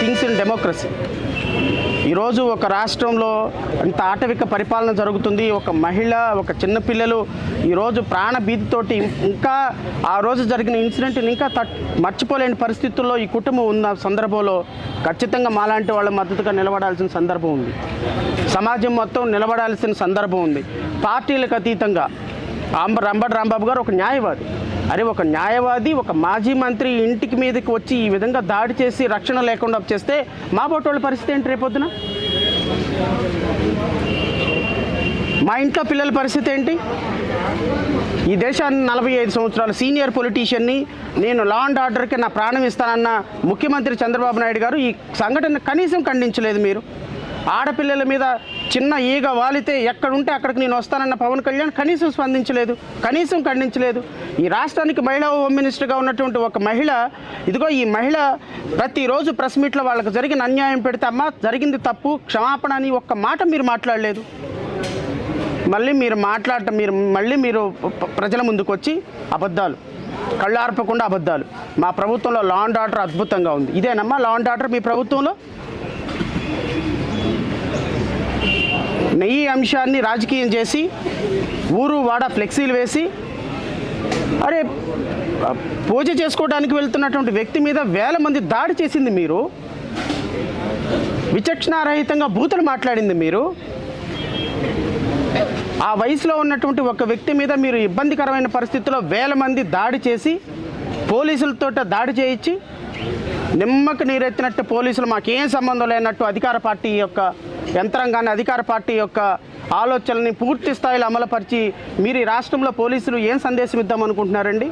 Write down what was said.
Things in democracy. ఈరోజు ఒక రాష్ట్రంలో అంత ఆటవిక పరిపాలన జరుగుతుంది. ఒక మహిళ, ఒక చిన్నపిల్లలు ఈరోజు ప్రాణభీతితోటి ఇంకా ఆ రోజు జరిగిన ఇన్సిడెంట్ని ఇంకా మర్చిపోలేని పరిస్థితుల్లో ఈ కుటుంబం ఉన్న సందర్భంలో ఖచ్చితంగా మాలాంటి వాళ్ళ మద్దతుగా నిలబడాల్సిన సందర్భం ఉంది. సమాజం మొత్తం నిలబడాల్సిన సందర్భం ఉంది. పార్టీలకు అతీతంగా రంబడి రాంబాబు గారు ఒక న్యాయవాది. ఒక న్యాయవాది, ఒక మాజీ మంత్రి ఇంటికి మీదకి వచ్చి ఈ విధంగా దాడి చేసి రక్షణ లేకుండా చేస్తే మా బోటోళ్ళ పరిస్థితి ఏంటి రేపొద్దున? మా ఇంట్లో పిల్లల పరిస్థితి ఏంటి? ఈ దేశాన్ని 45 సంవత్సరాల సీనియర్ పొలిటీషియన్ని, నేను లా అండ్ ఆర్డర్కి నా ప్రాణం ఇస్తానన్న ముఖ్యమంత్రి చంద్రబాబు నాయుడు గారు ఈ సంఘటన కనీసం ఖండించలేదు. మీరు ఆడపిల్లల మీద చిన్న ఈగ వాలితే ఎక్కడుంటే అక్కడికి నేను వస్తానన్న పవన్ కళ్యాణ్ కనీసం స్పందించలేదు, కనీసం ఖండించలేదు. ఈ రాష్ట్రానికి మహిళా హోమ్ మినిస్టర్గా ఉన్నటువంటి ఒక మహిళ, ఇదిగో ఈ మహిళ ప్రతిరోజు ప్రెస్ మీట్లో వాళ్ళకి జరిగిన అన్యాయం పెడితే అమ్మ జరిగింది తప్పు, క్షమాపణ అని ఒక్క మాట మీరు మాట్లాడలేదు. మళ్ళీ మీరు ప్రజల ముందుకు వచ్చి అబద్ధాలు, కళ్ళార్పకుండా అబద్ధాలు. మా ప్రభుత్వంలో లా అండ్ ఆర్డర్ అద్భుతంగా ఉంది. ఇదేనమ్మా లా అండ్ ఆర్డర్ మీ ప్రభుత్వంలో? ఈ అంశాన్ని రాజకీయం చేసి ఊరు వాడ ఫ్లెక్సీలు వేసి పూజ చేసుకోవడానికి వెళ్తున్నటువంటి వ్యక్తి మీద వేల మంది దాడి చేసింది మీరు. విచక్షణారహితంగా బూతులు మాట్లాడింది మీరు. ఆ వయసులో ఉన్నటువంటి ఒక వ్యక్తి మీద మీరు ఇబ్బందికరమైన పరిస్థితుల్లో వేల మంది దాడి చేసి పోలీసులతో దాడి చేయించి నిమ్మకు నీరెత్తినట్టు పోలీసులు మాకేం సంబంధం లేనట్టు అధికార పార్టీ యొక్క యంత్రాంగాన్ని, అధికార పార్టీ యొక్క ఆలోచనల్ని పూర్తి స్థాయిలో అమలుపరిచి మీరు ఈ రాష్ట్రంలో పోలీసులు ఏం సందేశం ఇద్దామనుకుంటున్నారండి?